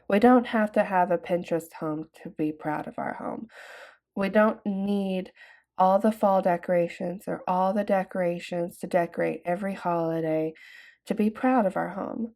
We don't have to have a Pinterest home to be proud of our home. We don't need all the fall decorations or all the decorations to decorate every holiday to be proud of our home.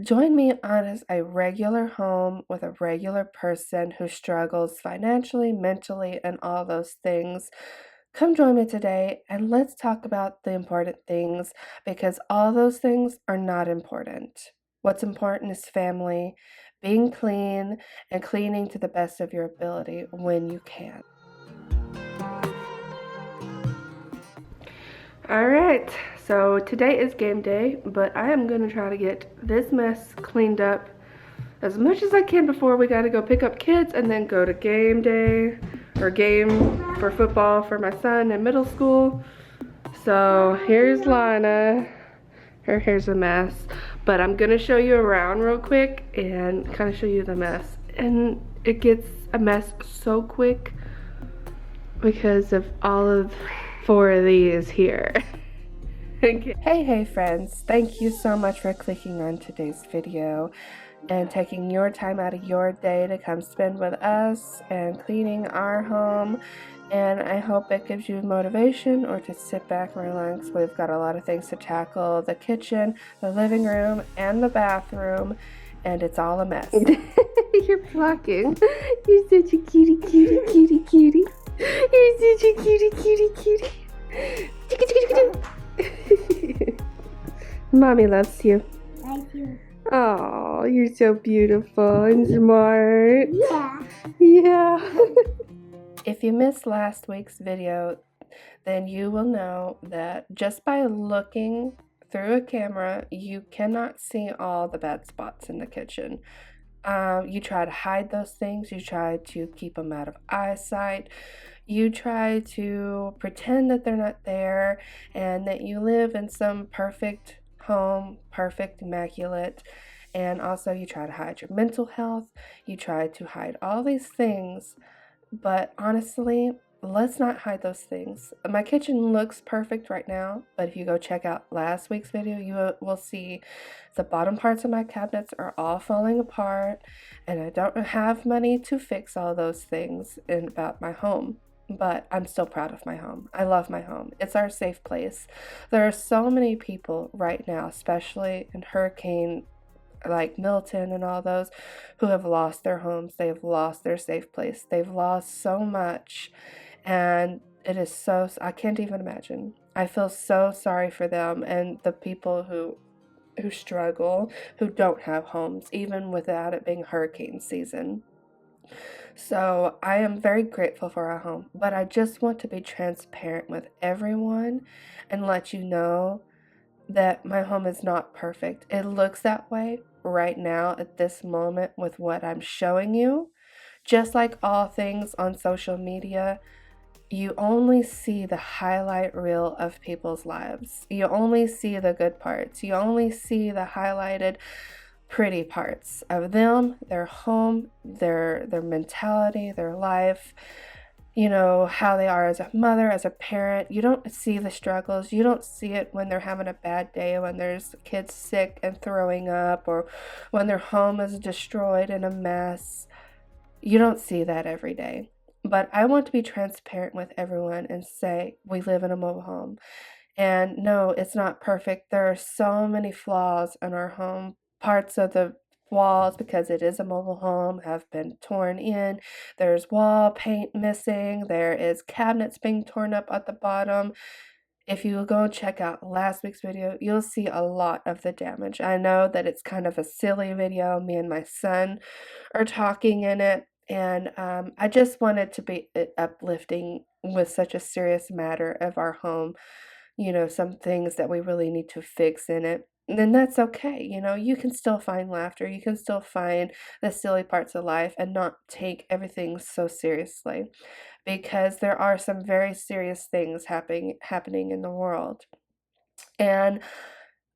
Join me on a regular home with a regular person who struggles financially, mentally, and all those things. Come join me today and let's talk about the important things, because all those things are not important. What's important is family, being clean, and cleaning to the best of your ability when you can. Alright, so today is game day, but I am going to try to get this mess cleaned up as much as I can before we gotta go pick up kids and then go to game day, or game for football for my son in middle school. So here's Lana. Her hair's a mess, but I'm gonna show you around real quick and kind of show you the mess. And it gets a mess so quick because of all of 4 of these here. Hey friends, thank you so much for clicking on today's video and taking your time out of your day to come spend with us and cleaning our home. And I hope it gives you motivation or to sit back and relax. We've got a lot of things to tackle: the kitchen, the living room, and the bathroom, and it's all a mess. You're plucking. You're such a cutie, cutie, cutie, cutie. You're such a cutie, cutie, cutie. Mommy loves you. I do. Oh, you're so beautiful and smart. Yeah. Yeah. If you missed last week's video, then you will know that just by looking through a camera, you cannot see all the bad spots in the kitchen. You try to hide those things. You try to keep them out of eyesight. You try to pretend that they're not there and that you live in some perfect home, perfect, immaculate. And also you try to hide your mental health. You try to hide all these things. But honestly, let's not hide those things. My kitchen looks perfect right now, but if you go check out last week's video, you will see the bottom parts of my cabinets are all falling apart, and I don't have money to fix all those things about my home. But I'm still proud of my home. I love my home. It's our safe place. There are so many people right now, especially in hurricane like Milton and all those, who have lost their homes. They have lost their safe place. They've lost so much, and it is so, I can't even imagine. I feel so sorry for them and the people who struggle, who don't have homes, even without it being hurricane season. So I am very grateful for our home, but I just want to be transparent with everyone and let you know that my home is not perfect. It looks that way right now at this moment with what I'm showing you. Just like all things on social media, you only see the highlight reel of people's lives. You only see the good parts. You only see the highlighted pretty parts of them, their home, their mentality, their life, you know, how they are as a mother, as a parent. You don't see the struggles. You don't see it when they're having a bad day, when there's kids sick and throwing up, or when their home is destroyed and a mess. You don't see that every day. But I want to be transparent with everyone and say we live in a mobile home. And no, it's not perfect. There are so many flaws in our home. Parts of the walls, because it is a mobile home, have been torn in. There's wall paint missing. There is cabinets being torn up at the bottom. If you go check out last week's video, you'll see a lot of the damage. I know that it's kind of a silly video. Me and my son are talking in it. And I just wanted to be uplifting with such a serious matter of our home. You know, some things that we really need to fix in it, then that's okay. You know, you can still find laughter. You can still find the silly parts of life and not take everything so seriously, because there are some very serious things happening in the world. And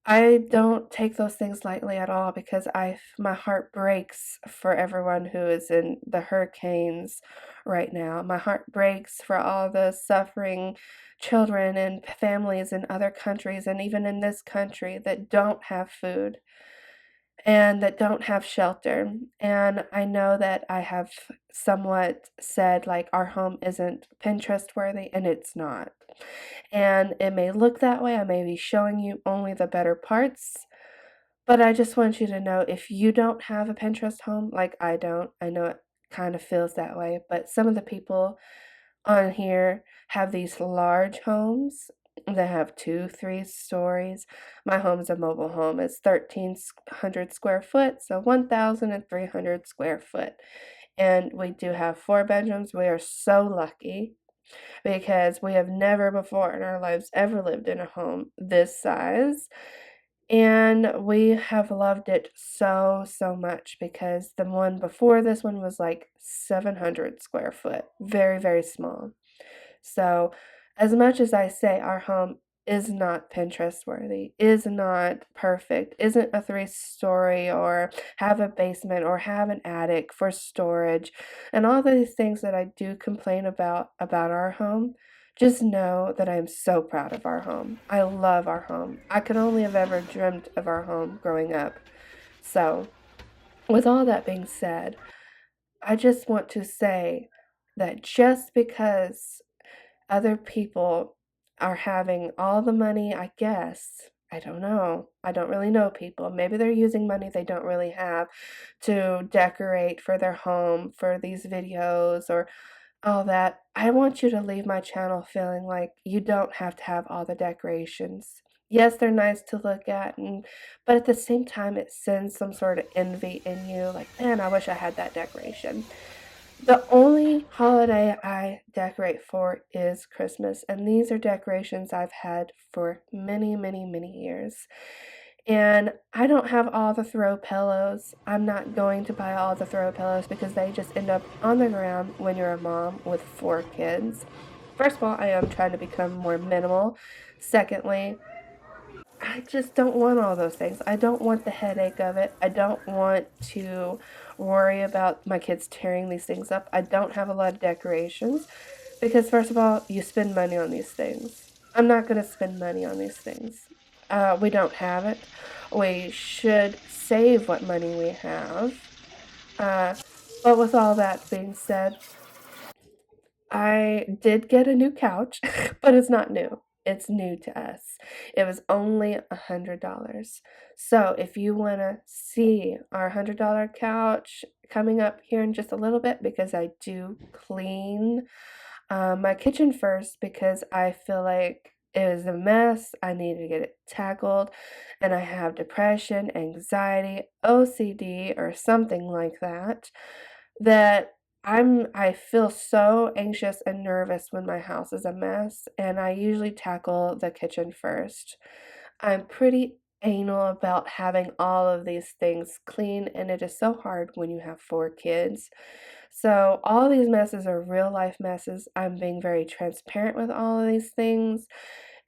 I don't take those things lightly at all, because my heart breaks for everyone who is in the hurricanes right now. My heart breaks for all the suffering children and families in other countries and even in this country that don't have food. and that don't have shelter. And I know that I have somewhat said like our home isn't Pinterest worthy, and it's not. And it may look that way. I may be showing you only the better parts, but I just want you to know, if you don't have a Pinterest home like I don't, I know it kind of feels that way, but some of the people on here have these large homes that have 2, 3 stories. My home is a mobile home. It's 1,300 square foot, so 1,300 square foot. And we do have 4 bedrooms. We are so lucky because we have never before in our lives ever lived in a home this size. And we have loved it so, so much because the one before this one was like 700 square foot, very, very small. So, as much as I say our home is not Pinterest worthy, is not perfect, isn't a 3 story or have a basement or have an attic for storage, and all these things that I do complain about our home, just know that I'm so proud of our home. I love our home. I could only have ever dreamt of our home growing up. So, with all that being said, I just want to say that just because other people are having all the money, I guess. I don't know. I don't really know people. Maybe they're using money they don't really have to decorate for their home, for these videos or all that. I want you to leave my channel feeling like you don't have to have all the decorations. Yes, they're nice to look at, but at the same time, it sends some sort of envy in you. Like, man, I wish I had that decoration. The only holiday I decorate for is Christmas, and these are decorations I've had for many, many, many years. And I don't have all the throw pillows. I'm not going to buy all the throw pillows because they just end up on the ground when you're a mom with 4 kids. First of all, I am trying to become more minimal. Secondly, I just don't want all those things. I don't want the headache of it. I don't want to worry about my kids tearing these things up. I don't have a lot of decorations because, first of all, you spend money on these things. I'm not going to spend money on these things. We don't have it. We should save what money we have. But with all that being said, I did get a new couch, but it's not new. It's new to us. It was only $100. So if you want to see our $100 couch coming up here in just a little bit, because I do clean my kitchen first because I feel like it was a mess. I needed to get it tackled, and I have depression, anxiety, OCD, or something like that. That I feel so anxious and nervous when my house is a mess, and I usually tackle the kitchen first. I'm pretty anal about having all of these things clean, and it is so hard when you have 4 kids. So, all these messes are real life messes. I'm being very transparent with all of these things.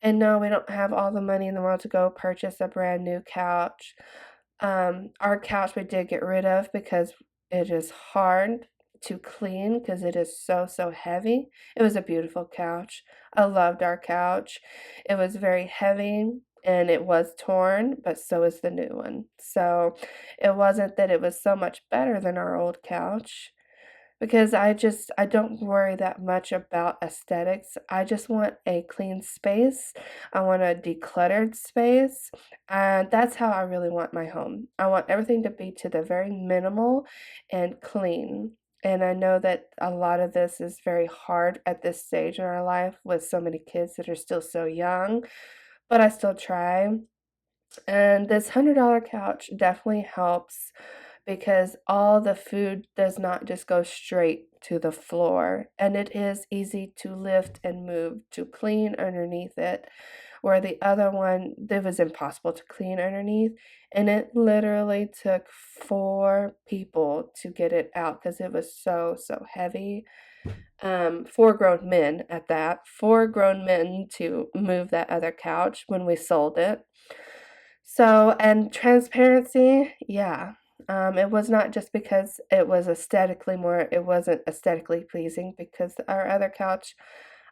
And no, we don't have all the money in the world to go purchase a brand new couch. Our couch we did get rid of because it is hard to clean because it is so, so heavy. It was a beautiful couch. I loved our couch. It was very heavy and it was torn, but so is the new one. So it wasn't that it was so much better than our old couch because I don't worry that much about aesthetics. I just want a clean space. I want a decluttered space, and that's how I really want my home. I want everything to be to the very minimal and clean. And I know that a lot of this is very hard at this stage in our life with so many kids that are still so young, but I still try. And this $100 couch definitely helps because all the food does not just go straight to the floor, and it is easy to lift and move to clean underneath it. Where the other one, it was impossible to clean underneath, and it literally took 4 people to get it out because it was so, so heavy. 4 grown men at that, 4 grown men to move that other couch when we sold it. So, and transparency, yeah. It was not just because it was it wasn't aesthetically pleasing because our other couch,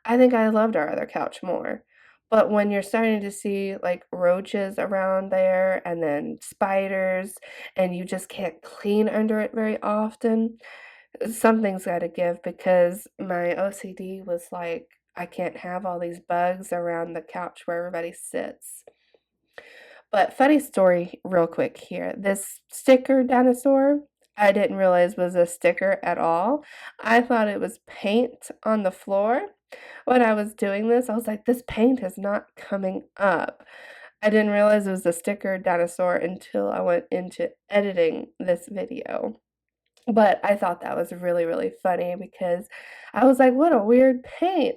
I think I loved our other couch more. But when you're starting to see like roaches around there and then spiders and you just can't clean under it very often, something's got to give because my OCD was like, I can't have all these bugs around the couch where everybody sits. But funny story, real quick here. This sticker dinosaur, I didn't realize was a sticker at all. I thought it was paint on the floor. When I was doing this, I was like, this paint is not coming up. I didn't realize it was a sticker dinosaur until I went into editing this video. But I thought that was really, really funny because I was like, what a weird paint.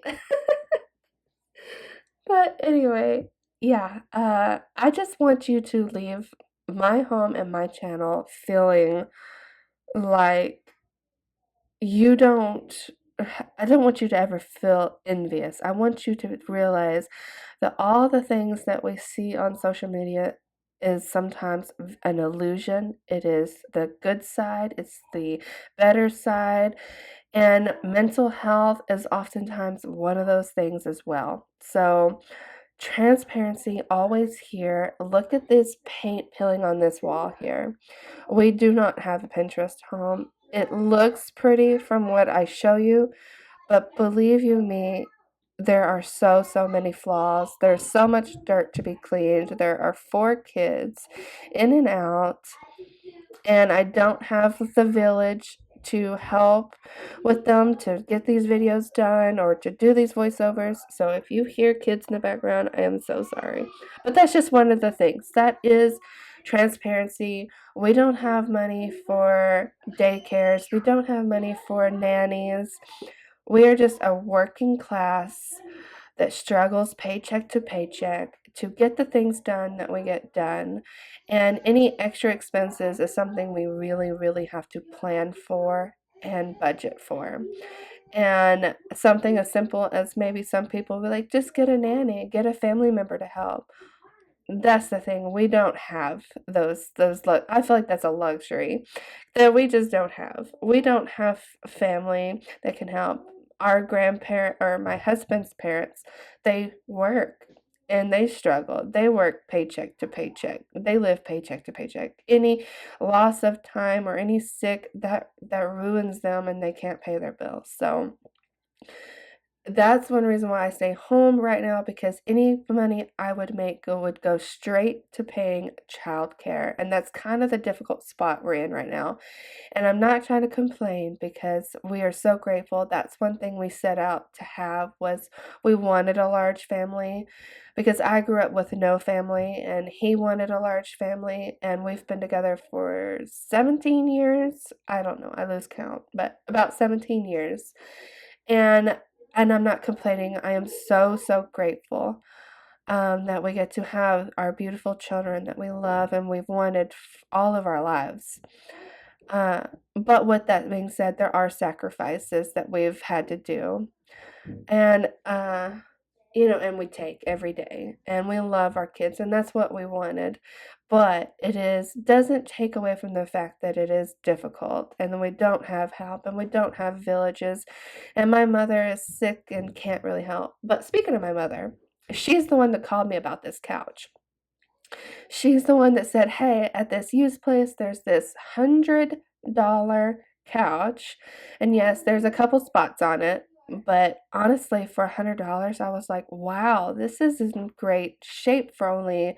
But anyway, yeah, I just want you to leave my home and my channel feeling like you don't, I don't want you to ever feel envious. I want you to realize that all the things that we see on social media is sometimes an illusion. It is the good side, it's the better side, and mental health is oftentimes one of those things as well. So, transparency always here. Look at this paint peeling on this wall here. We do not have a Pinterest home. It looks pretty from what I show you, but believe you me, there are so many flaws. There's so much dirt to be cleaned. There are 4 kids in and out, and I don't have the village to help with them to get these videos done or to do these voiceovers. So if you hear kids in the background, I am so sorry. But that's just one of the things. That is transparency. We don't have money for daycares. We don't have money for nannies. We are just a working class that struggles paycheck to paycheck to get the things done that we get done. And any extra expenses is something we really, really have to plan for and budget for. And something as simple as maybe some people will be like, just get a nanny, get a family member to help. That's the thing. We don't have those I feel like that's a luxury that we just don't have. We don't have family that can help. Our grandparent or my husband's parents, they work and they struggle. They work paycheck to paycheck. They live paycheck to paycheck. Any loss of time or any sick that ruins them and they can't pay their bills. So that's one reason why I stay home right now, because any money I would make would go straight to paying childcare, and that's kind of the difficult spot we're in right now. And I'm not trying to complain because we are so grateful. That's one thing we set out to have was we wanted a large family because I grew up with no family and he wanted a large family, and we've been together for 17 years. I don't know, I lose count, but about 17 years. And I'm not complaining. I am so grateful that we get to have our beautiful children that we love and we've wanted all of our lives. But with that being said, there are sacrifices that we've had to do. And, and we take every day and we love our kids and that's what we wanted. But doesn't take away from the fact that it is difficult and then we don't have help and we don't have villages and my mother is sick and can't really help. But speaking of my mother, she's the one that called me about this couch. She's the one that said, hey, at this used place, there's this $100 couch. And yes, there's a couple spots on it. But honestly, for $100, I was like, wow, this is in great shape for only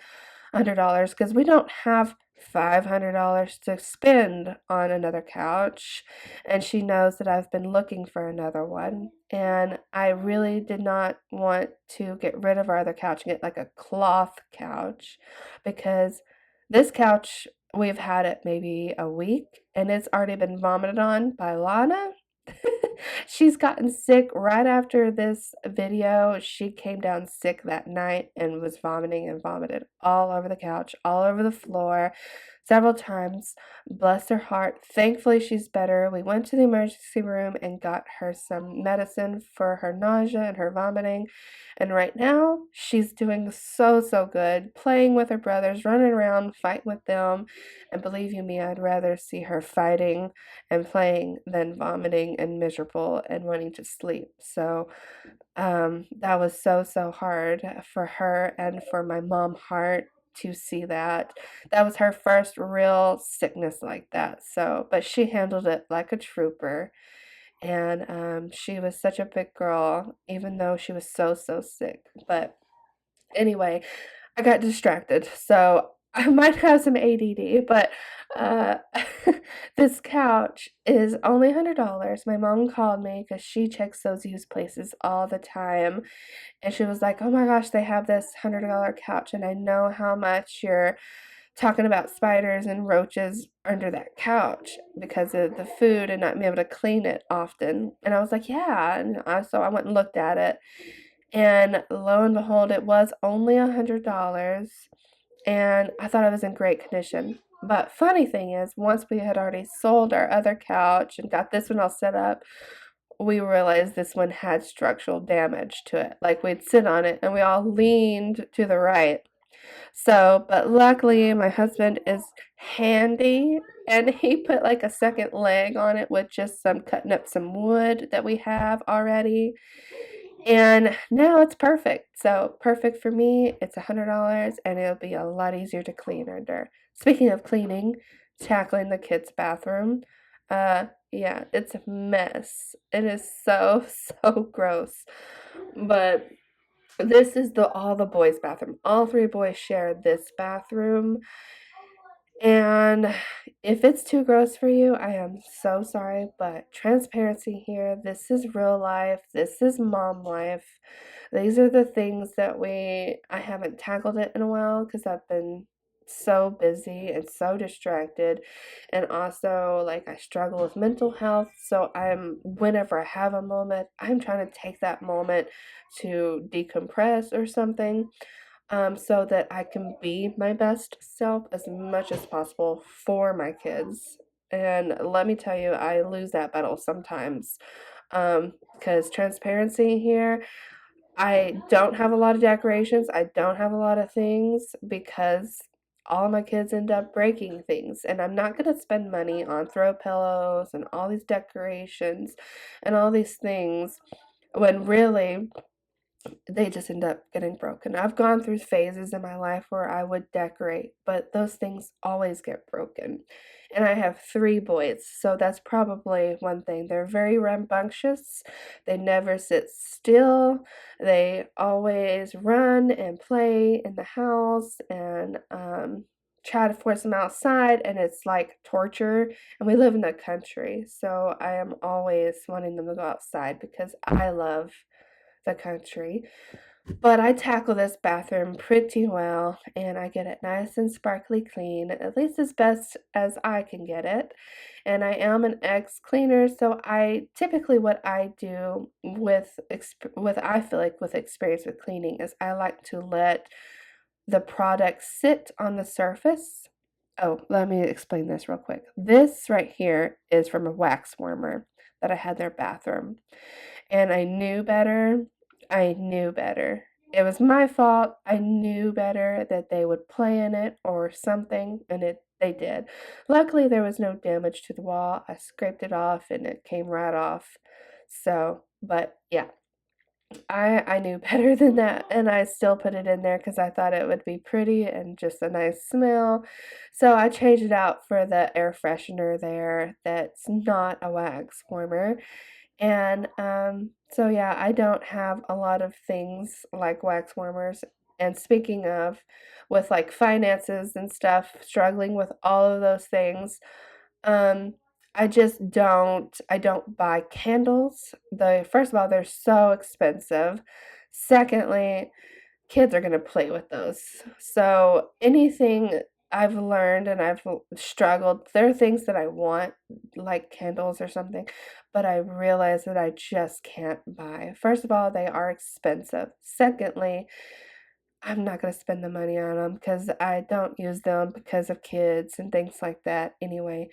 $100 because we don't have $500 to spend on another couch. And she knows that I've been looking for another one. And I really did not want to get rid of our other couch and get like a cloth couch because this couch, we've had it maybe a week and it's already been vomited on by Lana. She's gotten sick right after this video. She came down sick that night and was vomiting and vomited all over the couch, all over the floor. several times. Bless her heart. Thankfully, she's better. We went to the emergency room and got her some medicine for her nausea and her vomiting. And right now, she's doing so, so good, playing with her brothers, running around, fighting with them. And believe you me, I'd rather see her fighting and playing than vomiting and miserable and wanting to sleep. So that was so, so hard for her and for my mom heart to see that. That was her first real sickness like that. So, but she handled it like a trooper. And she was such a big girl, even though she was so, so sick. But anyway, I got distracted. So I might have some ADD, but uh, this couch is only $100. My mom called me because she checks those used places all the time. And she was like, oh my gosh, they have this $100 couch. And I know how much you're talking about spiders and roaches under that couch because of the food and not being able to clean it often. And I was like, yeah. And so I went and looked at it. And lo and behold, it was only $100. And I thought it was in great condition. But funny thing is, once we had already sold our other couch and got this one all set up, we realized this one had structural damage to it. Like we'd sit on it and we all leaned to the right. So, but luckily my husband is handy and he put like a second leg on it with just some cutting up some wood that we have already. And now it's perfect. So perfect for me. It's $100 and it'll be a lot easier to clean under. Speaking of cleaning, tackling the kids' bathroom. Yeah, it's a mess. It is so, so gross. But this is all the boys' bathroom. All three boys share this bathroom. And if it's too gross for you, I am so sorry, but transparency here. This is real life. This is mom life. These are the things that I haven't tackled it in a while because I've been so busy and so distracted. And also, like, I struggle with mental health. So whenever I have a moment, I'm trying to take that moment to decompress or something so that I can be my best self as much as possible for my kids. And let me tell you, I lose that battle sometimes because transparency here, I don't have a lot of decorations. I don't have a lot of things because all of my kids end up breaking things. And I'm not going to spend money on throw pillows and all these decorations and all these things when really they just end up getting broken. I've gone through phases in my life where I would decorate, but those things always get broken. And I have three boys, so that's probably one thing. They're very rambunctious. They never sit still. They always run and play in the house and try to force them outside, and it's like torture. And we live in the country, so I am always wanting them to go outside because I love the country. But I tackle this bathroom pretty well and I get it nice and sparkly clean, at least as best as I can get it. And I am an ex cleaner, so I typically what I do with I feel like with experience with cleaning is I like to let the product sit on the surface. Oh, let me explain this real quick. This right here is from a wax warmer that I had in their bathroom. And I knew better. I knew better. It was my fault. I knew better that they would play in it or something, and they did. Luckily, there was no damage to the wall. I scraped it off, and it came right off. So, but yeah, I knew better than that, and I still put it in there because I thought it would be pretty and just a nice smell. So I changed it out for the air freshener there that's not a wax warmer. And so yeah, I don't have a lot of things like wax warmers. And speaking of, with like finances and stuff, struggling with all of those things, um, I don't buy candles. First of all, they're so expensive. Secondly, kids are going to play with those. So anything I've learned and I've struggled, there are things that I want, like candles or something, but I realize that I just can't buy. First of all, they are expensive. Secondly, I'm not going to spend the money on them because I don't use them because of kids and things like that anyway.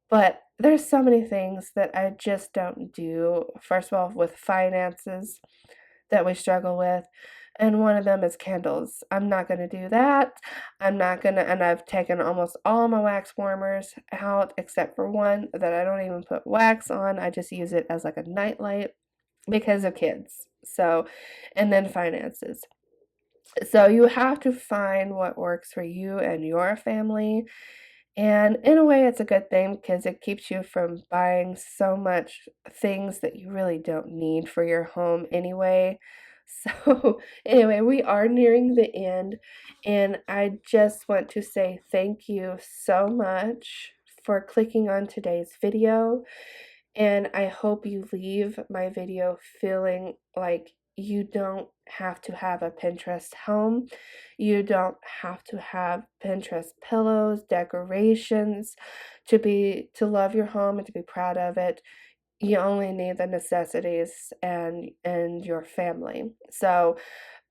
But there's so many things that I just don't do. First of all, with finances that we struggle with. And one of them is candles. I'm not going to do that. I'm not going to, and I've taken almost all my wax warmers out except for one that I don't even put wax on. I just use it as like a nightlight because of kids. So, and then finances. So you have to find what works for you and your family. And in a way, it's a good thing because it keeps you from buying so much things that you really don't need for your home anyway. So, anyway, we are nearing the end, and I just want to say thank you so much for clicking on today's video. And I hope you leave my video feeling like you don't have to have a Pinterest home. You don't have to have Pinterest pillows, decorations to love your home and to be proud of it. You only need the necessities and your family. So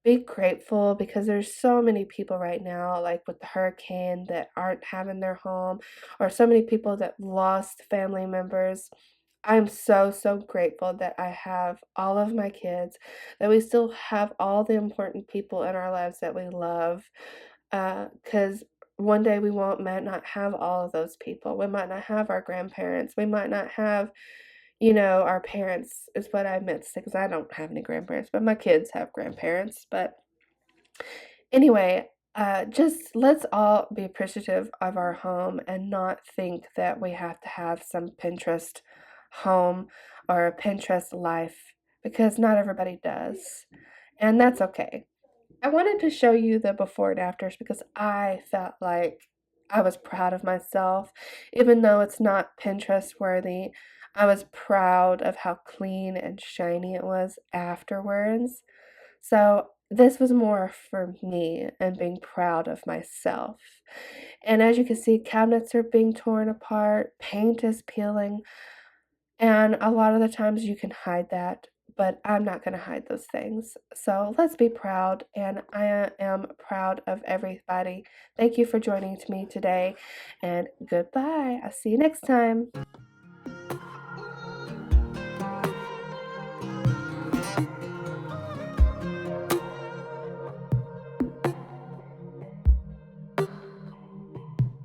be grateful because there's so many people right now, like with the hurricane, that aren't having their home, or so many people that lost family members. I'm so, so grateful that I have all of my kids, that we still have all the important people in our lives that we love, because one day might not have all of those people. We might not have our grandparents. We might not have, our parents is what I meant to say, because I don't have any grandparents, but my kids have grandparents. But anyway, just let's all be appreciative of our home and not think that we have to have some Pinterest home or a Pinterest life, because not everybody does. And that's okay. I wanted to show you the before and afters because I felt like I was proud of myself. Even though it's not Pinterest worthy, I was proud of how clean and shiny it was afterwards. So this was more for me and being proud of myself. And as you can see, cabinets are being torn apart, paint is peeling, and a lot of the times you can hide that, but I'm not going to hide those things. So let's be proud, and I am proud of everybody. Thank you for joining me today, and goodbye. I'll see you next time.